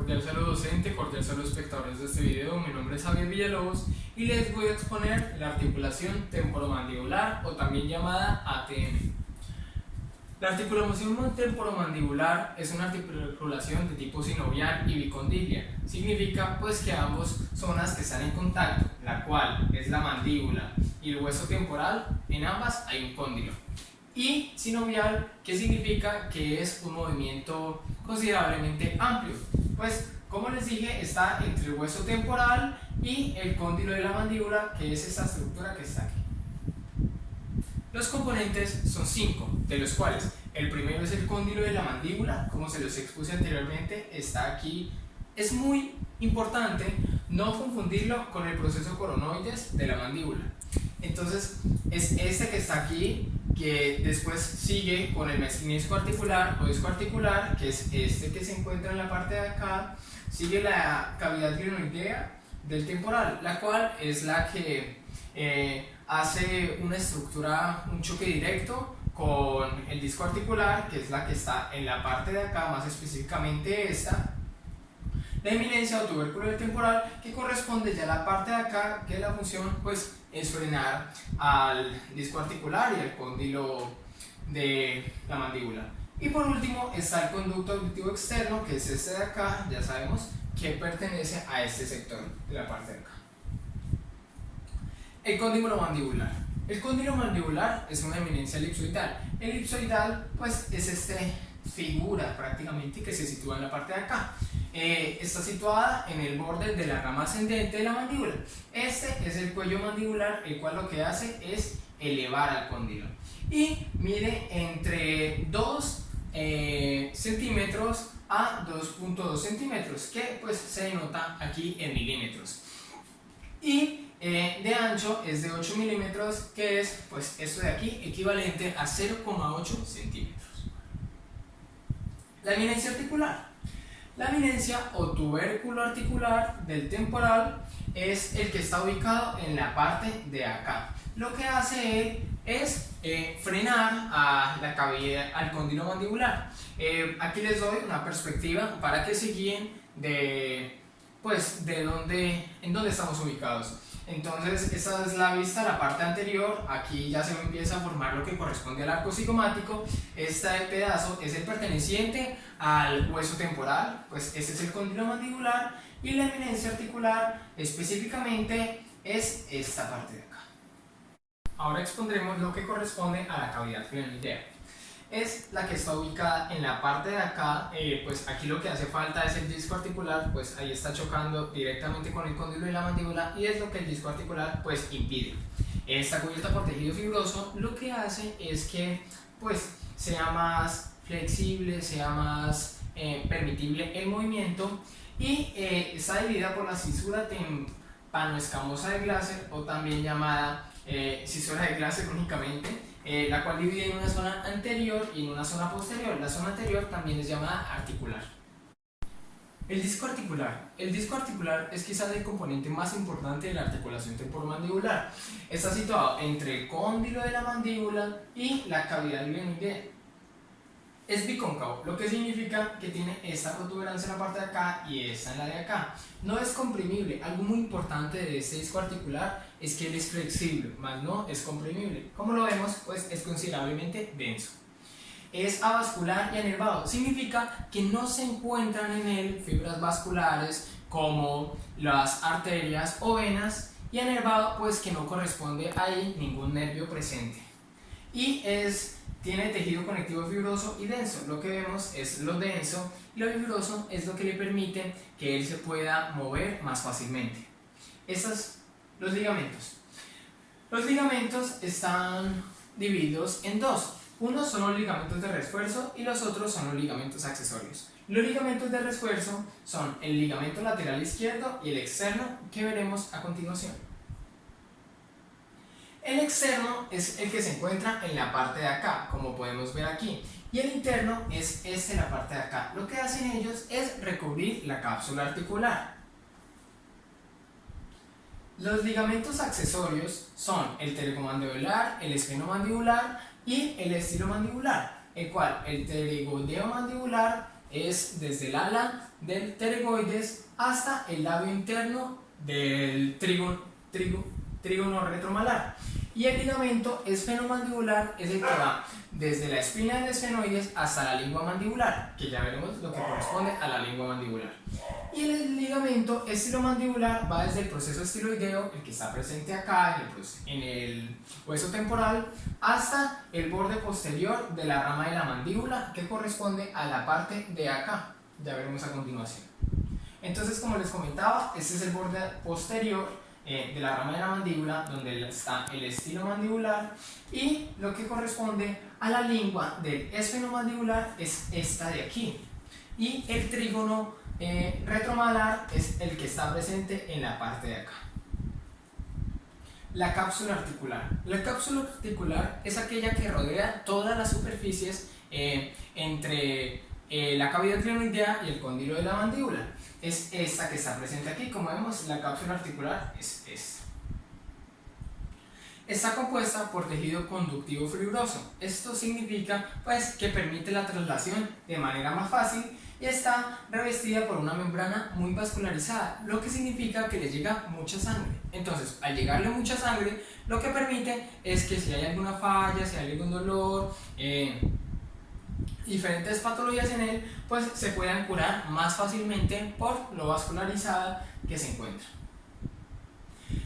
Cordial saludo docente, cordial saludo espectadores de este video. Mi nombre es Javier Villalobos y les voy a exponer la articulación temporomandibular o también llamada ATM. La articulación temporomandibular es una articulación de tipo sinovial y bicondilia. Significa pues que ambas zonas que están en contacto, la cual es la mandíbula y el hueso temporal, en ambas hay un cóndilo. Y sinovial, que significa que es un movimiento considerablemente amplio, pues como les dije está entre el hueso temporal y el cóndilo de la mandíbula, que es esta estructura que está aquí. Los componentes son 5, de los cuales el primero es el cóndilo de la mandíbula, como se los expuse anteriormente, está aquí. Es muy importante no confundirlo con el proceso coronoides de la mandíbula. Entonces es este que está aquí, que después sigue con el menisco articular o disco articular, que es este que se encuentra en la parte de acá. Sigue la cavidad glenoidea del temporal, la cual es la que hace una estructura, un choque directo con el disco articular, que es la que está en la parte de acá, más específicamente esta. La eminencia o tubérculo del temporal, que corresponde ya a la parte de acá, que la función pues es frenar al disco articular y al cóndilo de la mandíbula. Y por último está el conducto auditivo externo, que es este de acá, ya sabemos que pertenece a este sector de la parte de acá. El cóndilo mandibular. El cóndilo mandibular es una eminencia elipsoidal. El elipsoidal pues es esta figura prácticamente que se sitúa en la parte de acá. Está situada en el borde de la rama ascendente de la mandíbula. Este es el cuello mandibular, el cual lo que hace es elevar al cóndilo. Y mide entre 2 centímetros a 2.2 centímetros, que pues se denota aquí en milímetros. Y de ancho es de 8 milímetros, que es pues esto de aquí, equivalente a 0,8 centímetros. La eminencia articular. La eminencia o tubérculo articular del temporal es el que está ubicado en la parte de acá. Lo que hace es frenar a la cavidad, al cóndilo mandibular. Aquí les doy una perspectiva para que se guíen de en dónde estamos ubicados. Entonces esta es la vista, la parte anterior. Aquí ya se empieza a formar lo que corresponde al arco cigomático. Este pedazo es el perteneciente al hueso temporal, pues este es el cóndilo mandibular, y la eminencia articular específicamente es esta parte de acá. Ahora expondremos lo que corresponde a la cavidad glenoidea. Es la que está ubicada en la parte de acá. Pues aquí lo que hace falta es el disco articular, pues ahí está chocando directamente con el cóndilo de la mandíbula y es lo que el disco articular pues impide. Esta cubierta por tejido fibroso lo que hace es que pues sea más flexible, sea más permitible el movimiento, y está dividida por la cisura tímpano-escamosa de Glaser, o también llamada cisura de Glaser únicamente, la cual divide en una zona anterior y en una zona posterior. La zona anterior también es llamada articular. El disco articular. El disco articular es quizás el componente más importante de la articulación temporomandibular. Está situado entre el cóndilo de la mandíbula y la cavidad glenoidea. Es bicóncavo, lo que significa que tiene esta protuberancia en la parte de acá y esta en la de acá. No es comprimible. Algo muy importante de este disco articular es que él es flexible, más no es comprimible. Como lo vemos, pues es considerablemente denso. Es avascular y anervado. Significa que no se encuentran en él fibras vasculares como las arterias o venas, y anervado pues que no corresponde ahí ningún nervio presente. Y tiene tejido conectivo fibroso y denso. Lo que vemos es lo denso, y lo fibroso es lo que le permite que él se pueda mover más fácilmente. Los ligamentos. Los ligamentos están divididos en dos. Unos son los ligamentos de refuerzo y los otros son los ligamentos accesorios. Los ligamentos de refuerzo son el ligamento lateral izquierdo y el externo, que veremos a continuación. El externo es el que se encuentra en la parte de acá, como podemos ver aquí, y el interno es en la parte de acá. Lo que hacen ellos es recubrir la cápsula articular. Los ligamentos accesorios son el pterygomandibular, el esplenomandibular y el estilomandibular, el cual el pterigodeomandibular es desde el ala del pterygoides hasta el labio interno del trígono retromalar. Y el ligamento esfenomandibular es el que va desde la espina del esfenoides hasta la lengua mandibular, que ya veremos lo que corresponde a la lengua mandibular. Y el ligamento estilomandibular va desde el proceso estiloideo, el que está presente acá en el hueso temporal, hasta el borde posterior de la rama de la mandíbula, que corresponde a la parte de acá. Ya veremos a continuación. Entonces, como les comentaba, este es el borde posterior de la rama de la mandíbula, donde está el estilo mandibular, y lo que corresponde a la lengua del esfenomandibular es esta de aquí, y el trígono retromalar es el que está presente en la parte de acá. La cápsula articular. La cápsula articular es aquella que rodea todas las superficies entre la cavidad glenoidea y el cóndilo de la mandíbula. Es esta que está presente aquí. Como vemos, la cápsula articular es esta. Está compuesta por tejido conductivo fibroso. Esto significa pues, que permite la traslación de manera más fácil y está revestida por una membrana muy vascularizada, lo que significa que le llega mucha sangre. Entonces, al llegarle mucha sangre, lo que permite es que si hay alguna falla, si hay algún dolor, diferentes patologías en él, pues se puedan curar más fácilmente por lo vascularizada que se encuentra.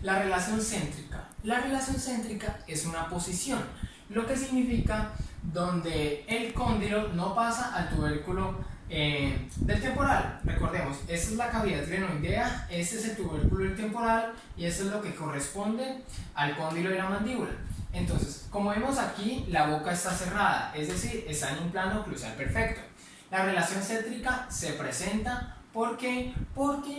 La relación céntrica. La relación céntrica es una posición, lo que significa donde el cóndilo no pasa al tubérculo del temporal. Recordemos, esta es la cavidad glenoidea, este es el tubérculo del temporal y esto es lo que corresponde al cóndilo de la mandíbula. Entonces, como vemos aquí, la boca está cerrada, es decir, está en un plano oclusal perfecto. La relación céntrica se presenta porque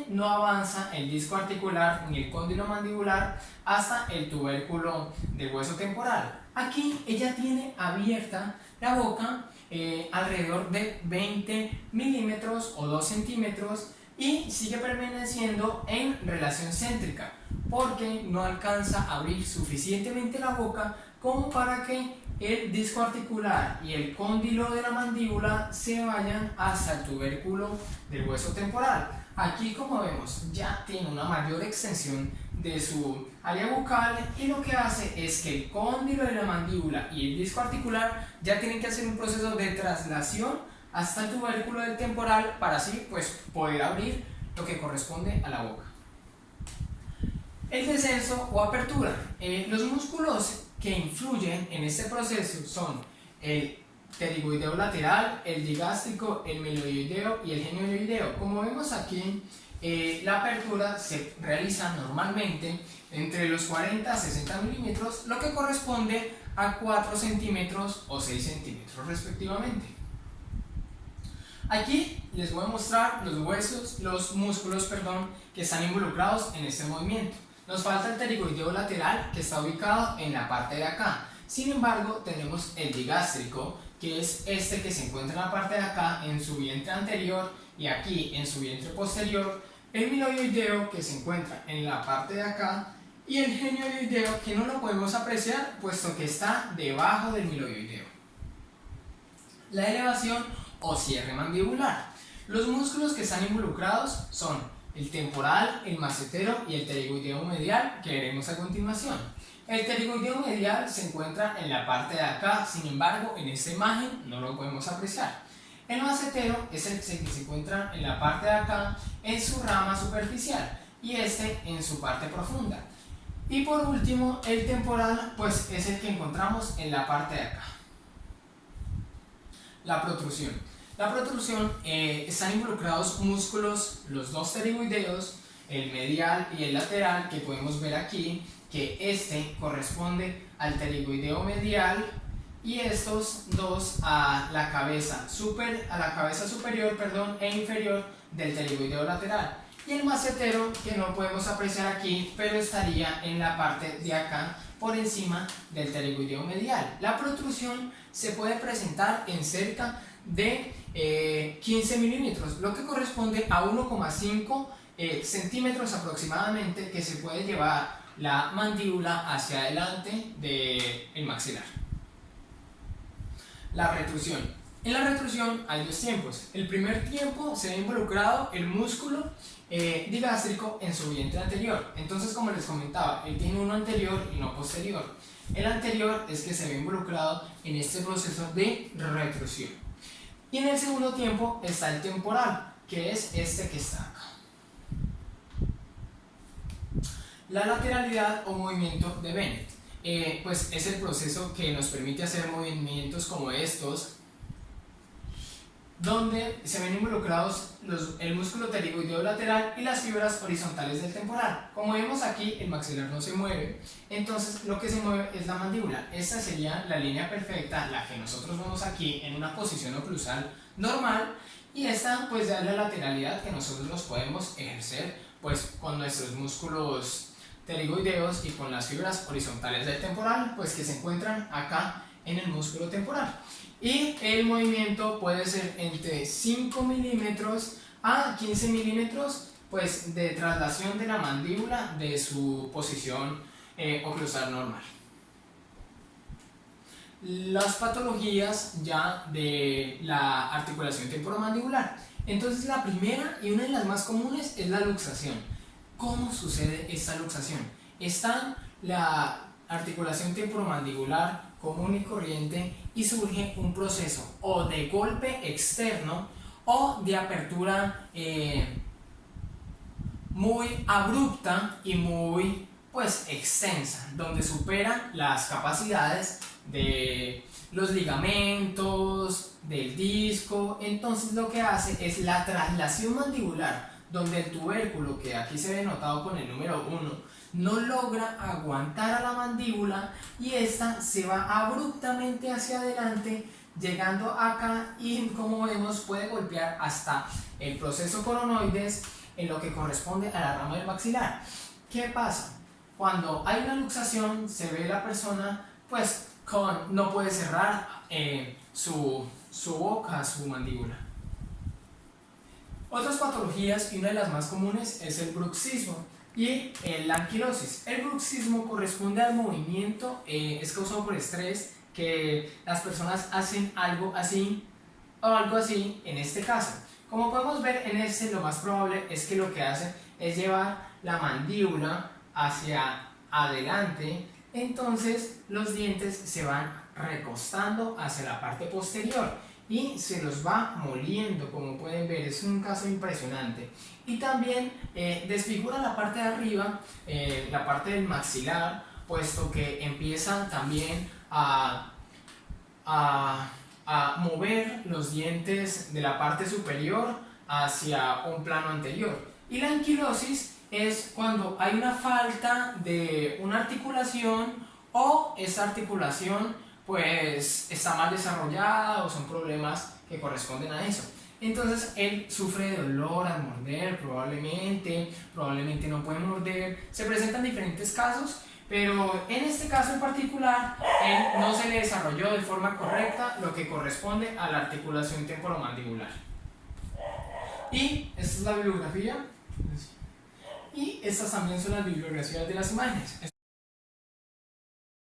no avanza el disco articular ni el cóndilo mandibular hasta el tubérculo del hueso temporal. Aquí ella tiene abierta la boca alrededor de 20 milímetros o 2 centímetros y sigue permaneciendo en relación céntrica porque no alcanza a abrir suficientemente la boca como para que el disco articular y el cóndilo de la mandíbula se vayan hasta el tubérculo del hueso temporal. Aquí, como vemos, ya tiene una mayor extensión de su área bucal y lo que hace es que el cóndilo de la mandíbula y el disco articular ya tienen que hacer un proceso de traslación hasta el tubérculo del temporal para así pues, poder abrir lo que corresponde a la boca. El descenso o apertura. Los músculos que influyen en este proceso son el pterigoideo lateral, el digástrico, el miloioideo y el genioideo. Como vemos aquí, la apertura se realiza normalmente entre los 40 a 60 milímetros, lo que corresponde a 4 centímetros o 6 centímetros respectivamente. Aquí les voy a mostrar los músculos que están involucrados en este movimiento. Nos falta el pterigoideo lateral, que está ubicado en la parte de acá. Sin embargo, tenemos el digástrico, que es este que se encuentra en la parte de acá, en su vientre anterior, y aquí en su vientre posterior. El miloioideo, que se encuentra en la parte de acá, y el genioideo, que no lo podemos apreciar, puesto que está debajo del miloioideo. La elevación o cierre mandibular. Los músculos que están involucrados son el temporal, el macetero y el pterigoideo medial, que veremos a continuación. El pterigoideo medial se encuentra en la parte de acá, sin embargo, en esta imagen no lo podemos apreciar. El macetero es el que se encuentra en la parte de acá, en su rama superficial, y este en su parte profunda. Y por último, el temporal, pues es el que encontramos en la parte de acá. La protrusión. La protrusión están involucrados músculos, los dos pterigoideos, el medial y el lateral, que podemos ver aquí, que este corresponde al pterigoideo medial y estos dos a la cabeza superior e inferior del pterigoideo lateral. Y el macetero, que no podemos apreciar aquí, pero estaría en la parte de acá, por encima del pterigoideo medial. La protrusión se puede presentar en cerca de 15 milímetros, lo que corresponde a 1,5 centímetros aproximadamente, que se puede llevar la mandíbula hacia adelante del maxilar. La retrusión. En la retrusión hay dos tiempos. El primer tiempo se ve involucrado el músculo digástrico en su vientre anterior. Entonces, como les comentaba, él tiene uno anterior y no posterior. El anterior es que se ve involucrado en este proceso de retrusión. Y en el segundo tiempo está el temporal, que es este que está acá. La lateralidad o movimiento de Bennett, pues es el proceso que nos permite hacer movimientos como estos, donde se ven involucrados el músculo pterigoideo lateral y las fibras horizontales del temporal. Como vemos aquí, el maxilar no se mueve, entonces lo que se mueve es la mandíbula. Esta sería la línea perfecta, la que nosotros vemos aquí en una posición oclusal normal, y esta pues ya es la lateralidad que nosotros los podemos ejercer pues con nuestros músculos pterigoideos y con las fibras horizontales del temporal, pues que se encuentran acá en el músculo temporal. Y el movimiento puede ser entre 5 milímetros a 15 milímetros pues de traslación de la mandíbula de su posición oclusal normal. Las patologías ya de la articulación temporomandibular. Entonces la primera y una de las más comunes es la luxación. ¿Cómo sucede esta luxación? Está la articulación temporomandibular común y corriente y surge un proceso o de golpe externo o de apertura muy abrupta y muy pues extensa, donde supera las capacidades de los ligamentos, del disco. Entonces lo que hace es la traslación mandibular, donde el tubérculo, que aquí se ve notado con el número 1, no logra aguantar a la mandíbula y esta se va abruptamente hacia adelante, llegando acá y, como vemos, puede golpear hasta el proceso coronoides en lo que corresponde a la rama del maxilar. ¿Qué pasa? Cuando hay una luxación se ve la persona pues no puede cerrar su boca, su mandíbula. Otras patologías, y una de las más comunes, es el bruxismo y la anquilosis. El bruxismo corresponde al movimiento, es causado por estrés, que las personas hacen algo así o algo así en este caso. Como podemos ver en este, lo más probable es que lo que hace es llevar la mandíbula hacia adelante, entonces los dientes se van recostando hacia la parte posterior y se los va moliendo, como pueden ver, es un caso impresionante. Y también desfigura la parte de arriba, la parte del maxilar, puesto que empieza también a mover los dientes de la parte superior hacia un plano anterior. Y la anquilosis es cuando hay una falta de una articulación o esa articulación pues está mal desarrollada o son problemas que corresponden a eso. Entonces él sufre de dolor al morder, probablemente no puede morder. Se presentan diferentes casos, pero en este caso en particular él no se le desarrolló de forma correcta lo que corresponde a la articulación temporomandibular. Y esta es la bibliografía y estas también son las bibliografías de las imágenes.